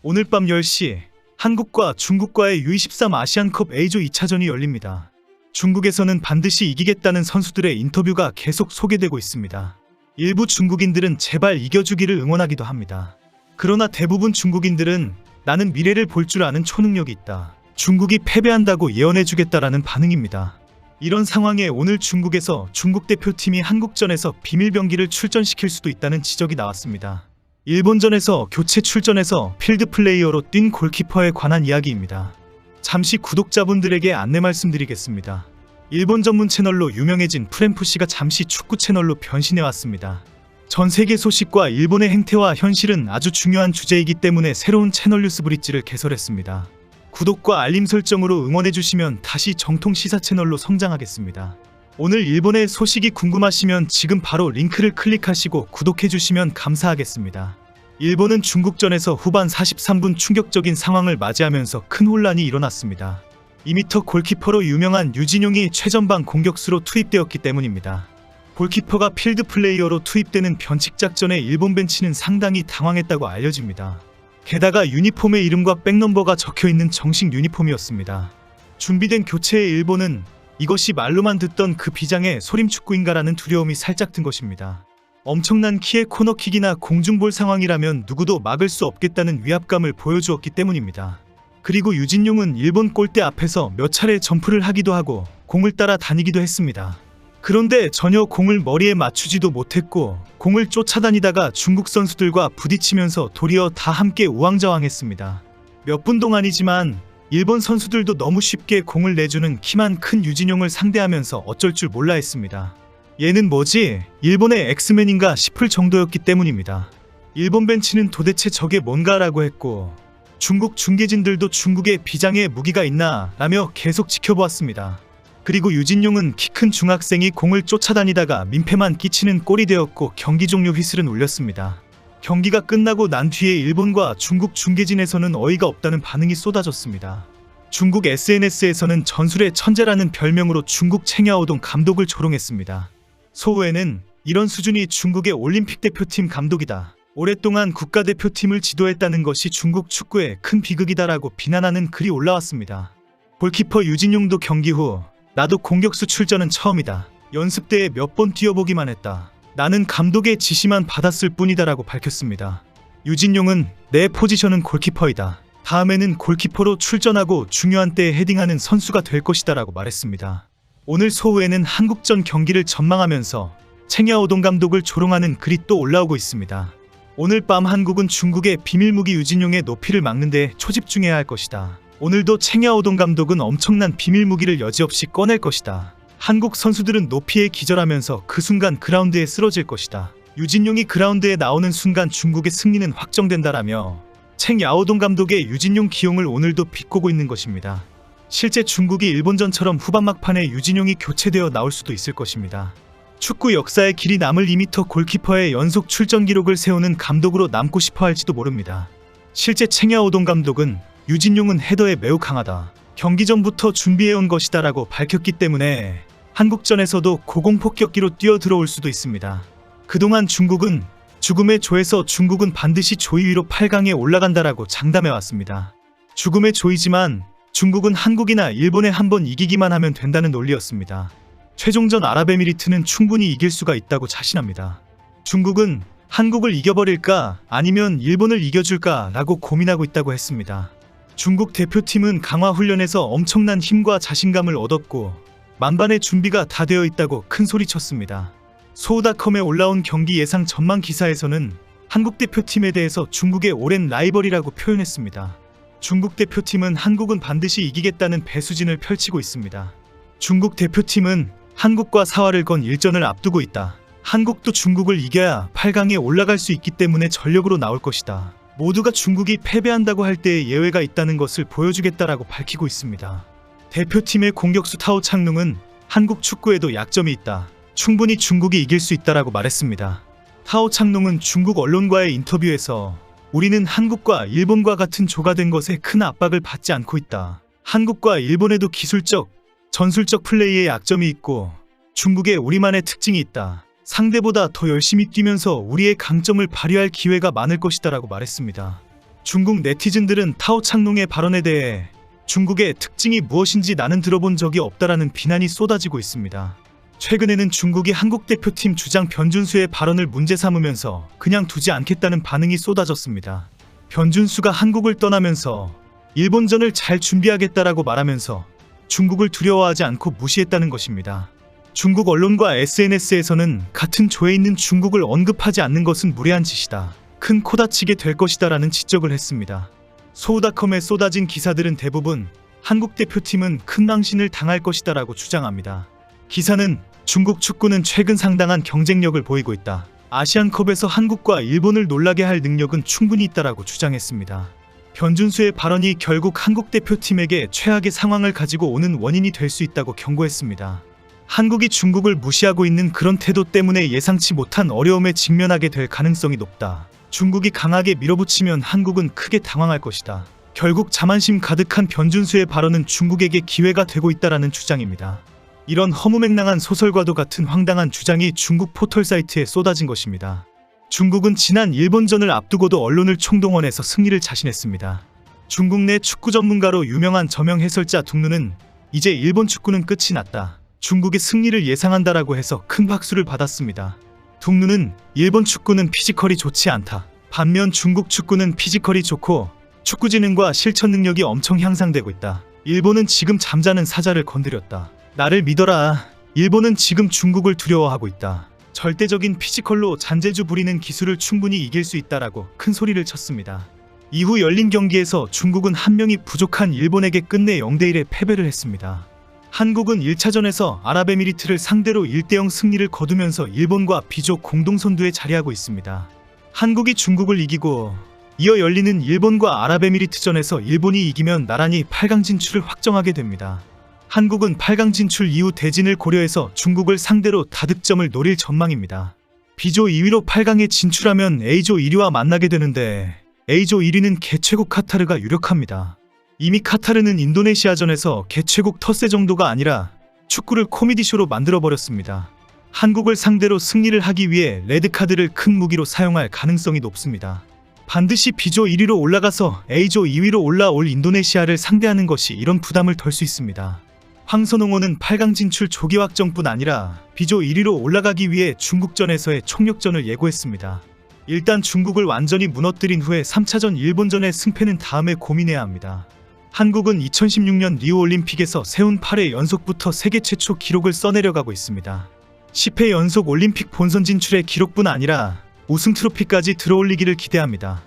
오늘 밤 10시 한국과 중국과의 U23 아시안컵 A조 2차전이 열립니다. 중국에서는 반드시 이기겠다는 선수들의 인터뷰가 계속 소개되고 있습니다. 일부 중국인들은 제발 이겨주기를 응원하기도 합니다. 그러나 대부분 중국인들은 나는 미래를 볼 줄 아는 초능력이 있다. 중국이 패배한다고 예언해주겠다라는 반응입니다. 이런 상황에 오늘 중국에서 중국 대표팀이 한국전에서 비밀병기를 출전시킬 수도 있다는 지적이 나왔습니다. 일본전에서 교체 출전해서 필드 플레이어로 뛴 골키퍼에 관한 이야기입니다. 잠시 구독자분들에게 안내 말씀드리겠습니다. 일본 전문 채널로 유명해진 프렘프씨가 잠시 축구 채널로 변신해왔습니다. 전 세계 소식과 일본의 행태와 현실은 아주 중요한 주제이기 때문에 새로운 채널 뉴스 브릿지를 개설했습니다. 구독과 알림 설정으로 응원해주시면 다시 정통 시사 채널로 성장하겠습니다. 오늘 일본의 소식이 궁금하시면 지금 바로 링크를 클릭하시고 구독해주시면 감사하겠습니다. 일본은 중국전에서 후반 43분 충격적인 상황을 맞이하면서 큰 혼란이 일어났습니다. 2m 골키퍼로 유명한 유진용이 최전방 공격수로 투입되었기 때문입니다. 골키퍼가 필드 플레이어로 투입되는 변칙작전에 일본 벤치는 상당히 당황했다고 알려집니다. 게다가 유니폼의 이름과 백넘버가 적혀있는 정식 유니폼이었습니다. 준비된 교체의 일본은 이것이 말로만 듣던 그 비장의 소림축구인가라는 두려움이 살짝 든 것입니다. 엄청난 키의 코너킥이나 공중볼 상황이라면 누구도 막을 수 없겠다는 위압감을 보여주었기 때문입니다. 그리고 유진용은 일본 골대 앞에서 몇 차례 점프를 하기도 하고 공을 따라 다니기도 했습니다. 그런데 전혀 공을 머리에 맞추지도 못했고 공을 쫓아다니다가 중국 선수들과 부딪히면서 도리어 다 함께 우왕좌왕했습니다. 몇 분 동안이지만 일본 선수들도 너무 쉽게 공을 내주는 키만 큰 유진용을 상대하면서 어쩔 줄 몰라 했습니다. 얘는 뭐지? 일본의 엑스맨인가 싶을 정도였기 때문입니다. 일본 벤치는 도대체 저게 뭔가라고 했고 중국 중계진들도 중국에 비장의 무기가 있나 라며 계속 지켜보았습니다. 그리고 유진용은 키 큰 중학생이 공을 쫓아다니다가 민폐만 끼치는 꼴이 되었고 경기 종료 휘슬은 울렸습니다. 경기가 끝나고 난 뒤에 일본과 중국 중계진에서는 어이가 없다는 반응이 쏟아졌습니다. 중국 SNS에서는 전술의 천재라는 별명으로 중국 챙야오동 감독을 조롱했습니다. 소후에는 이런 수준이 중국의 올림픽 대표팀 감독이다. 오랫동안 국가대표팀을 지도했다는 것이 중국 축구의 큰 비극이다라고 비난하는 글이 올라왔습니다. 골키퍼 유진용도 경기 후 나도 공격수 출전은 처음이다. 연습대에 몇 번 뛰어보기만 했다. 나는 감독의 지시만 받았을 뿐이다라고 밝혔습니다. 유진용은 내 포지션은 골키퍼이다. 다음에는 골키퍼로 출전하고 중요한 때에 헤딩하는 선수가 될 것이다 라고 말했습니다. 오늘 소후에는 한국전 경기를 전망하면서 챙야오동 감독을 조롱하는 글이 또 올라오고 있습니다. 오늘 밤 한국은 중국의 비밀무기 유진용의 높이를 막는 데 초집중해야 할 것이다. 오늘도 챙야오동 감독은 엄청난 비밀무기를 여지없이 꺼낼 것이다. 한국 선수들은 높이에 기절하면서 그 순간 그라운드에 쓰러질 것이다. 유진용이 그라운드에 나오는 순간 중국의 승리는 확정된다라며 챙야오동 감독의 유진용 기용을 오늘도 비꼬고 있는 것입니다. 실제 중국이 일본전처럼 후반 막판에 유진용이 교체되어 나올 수도 있을 것입니다. 축구 역사의 길이 남을 2m 골키퍼의 연속 출전 기록을 세우는 감독으로 남고 싶어 할지도 모릅니다. 실제 챙야오동 감독은 유진용은 헤더에 매우 강하다. 경기 전부터 준비해온 것이다 라고 밝혔기 때문에 한국전에서도 고공폭격기로 뛰어들어올 수도 있습니다. 그동안 중국은 죽음의 조에서 중국은 반드시 조 2위로 8강에 올라간다라고 장담해왔습니다. 죽음의 조이지만 중국은 한국이나 일본에 한번 이기기만 하면 된다는 논리였습니다. 최종전 아랍에미리트는 충분히 이길 수가 있다고 자신합니다. 중국은 한국을 이겨버릴까 아니면 일본을 이겨줄까 라고 고민하고 있다고 했습니다. 중국 대표팀은 강화훈련에서 엄청난 힘과 자신감을 얻었고 만반의 준비가 다 되어 있다고 큰 소리쳤습니다. 소우닷컴에 올라온 경기 예상 전망 기사에서는 한국 대표팀에 대해서 중국의 오랜 라이벌이라고 표현했습니다. 중국 대표팀은 한국은 반드시 이기겠다는 배수진을 펼치고 있습니다. 중국 대표팀은 한국과 사활을 건 일전을 앞두고 있다. 한국도 중국을 이겨야 8강에 올라갈 수 있기 때문에 전력으로 나올 것이다. 모두가 중국이 패배한다고 할 때에 예외가 있다는 것을 보여주겠다라고 밝히고 있습니다. 대표팀의 공격수 타오 창룽은 한국 축구에도 약점이 있다. 충분히 중국이 이길 수 있다라고 말했습니다. 타오 창룽은 중국 언론과의 인터뷰에서 우리는 한국과 일본과 같은 조가 된 것에 큰 압박을 받지 않고 있다. 한국과 일본에도 기술적, 전술적 플레이에 약점이 있고 중국에 우리만의 특징이 있다. 상대보다 더 열심히 뛰면서 우리의 강점을 발휘할 기회가 많을 것이다 라고 말했습니다. 중국 네티즌들은 타오창농의 발언에 대해 중국의 특징이 무엇인지 나는 들어본 적이 없다라는 비난이 쏟아지고 있습니다. 최근에는 중국이 한국 대표팀 주장 변준수의 발언을 문제 삼으면서 그냥 두지 않겠다는 반응이 쏟아졌습니다. 변준수가 한국을 떠나면서 일본전을 잘 준비하겠다라고 말하면서 중국을 두려워하지 않고 무시했다는 것입니다. 중국 언론과 SNS에서는 같은 조에 있는 중국을 언급하지 않는 것은 무례한 짓이다. 큰 코 다치게 될 것이다 라는 지적을 했습니다. 소우닷컴에 쏟아진 기사들은 대부분 한국 대표팀은 큰 망신을 당할 것이다 라고 주장합니다. 기사는 중국 축구는 최근 상당한 경쟁력을 보이고 있다. 아시안컵에서 한국과 일본을 놀라게 할 능력은 충분히 있다라고 주장했습니다. 변준수의 발언이 결국 한국 대표팀에게 최악의 상황을 가지고 오는 원인이 될 수 있다고 경고했습니다. 한국이 중국을 무시하고 있는 그런 태도 때문에 예상치 못한 어려움에 직면하게 될 가능성이 높다. 중국이 강하게 밀어붙이면 한국은 크게 당황할 것이다. 결국 자만심 가득한 변준수의 발언은 중국에게 기회가 되고 있다라는 주장입니다. 이런 허무맹랑한 소설과도 같은 황당한 주장이 중국 포털 사이트에 쏟아진 것입니다. 중국은 지난 일본전을 앞두고도 언론을 총동원해서 승리를 자신했습니다. 중국 내 축구 전문가로 유명한 저명 해설자 둥루는 이제 일본 축구는 끝이 났다. 중국의 승리를 예상한다라고 해서 큰 박수를 받았습니다. 둥루는 일본 축구는 피지컬이 좋지 않다. 반면 중국 축구는 피지컬이 좋고 축구지능과 실천 능력이 엄청 향상되고 있다. 일본은 지금 잠자는 사자를 건드렸다. 나를 믿어라. 일본은 지금 중국을 두려워하고 있다. 절대적인 피지컬로 잔재주 부리는 기술을 충분히 이길 수 있다라고 큰 소리를 쳤습니다. 이후 열린 경기에서 중국은 한 명이 부족한 일본에게 끝내 0대1의 패배를 했습니다. 한국은 1차전에서 아랍에미리트를 상대로 1대0 승리를 거두면서 일본과 비족 공동선두에 자리하고 있습니다. 한국이 중국을 이기고 이어 열리는 일본과 아랍에미리트전에서 일본이 이기면 나란히 8강 진출을 확정하게 됩니다. 한국은 8강 진출 이후 대진을 고려해서 중국을 상대로 다득점을 노릴 전망입니다. B조 2위로 8강에 진출하면 A조 1위와 만나게 되는데 A조 1위는 개최국 카타르가 유력합니다. 이미 카타르는 인도네시아전에서 개최국 텃세 정도가 아니라 축구를 코미디쇼로 만들어버렸습니다. 한국을 상대로 승리를 하기 위해 레드카드를 큰 무기로 사용할 가능성이 높습니다. 반드시 B조 1위로 올라가서 A조 2위로 올라올 인도네시아를 상대하는 것이 이런 부담을 덜 수 있습니다. 황선홍호는 8강 진출 조기 확정뿐 아니라 B조 1위로 올라가기 위해 중국전에서의 총력전을 예고했습니다. 일단 중국을 완전히 무너뜨린 후에 3차전 일본전의 승패는 다음에 고민해야 합니다. 한국은 2016년 리우올림픽에서 세운 8회 연속부터 세계 최초 기록을 써내려가고 있습니다. 10회 연속 올림픽 본선 진출의 기록뿐 아니라 우승 트로피까지 들어올리기를 기대합니다.